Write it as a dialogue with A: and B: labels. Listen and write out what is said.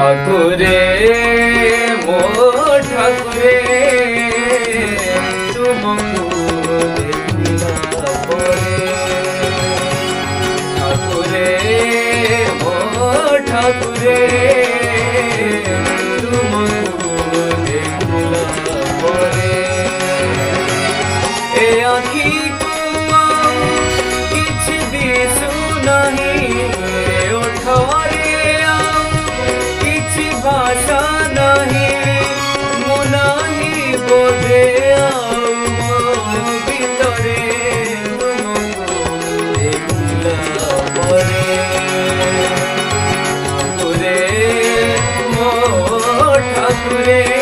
A: ठाकुरे मो ठाकुरे तुमको देखला परे ठाकुरे मो ठाकुरे तुमको देखला परे ए आँखी को किछि दिसु नहीं ओठरे किछि भाषा नहीं मुनाही बोधे भितरे तुमको देखला परे ठाकुरे मो ठाकुरे।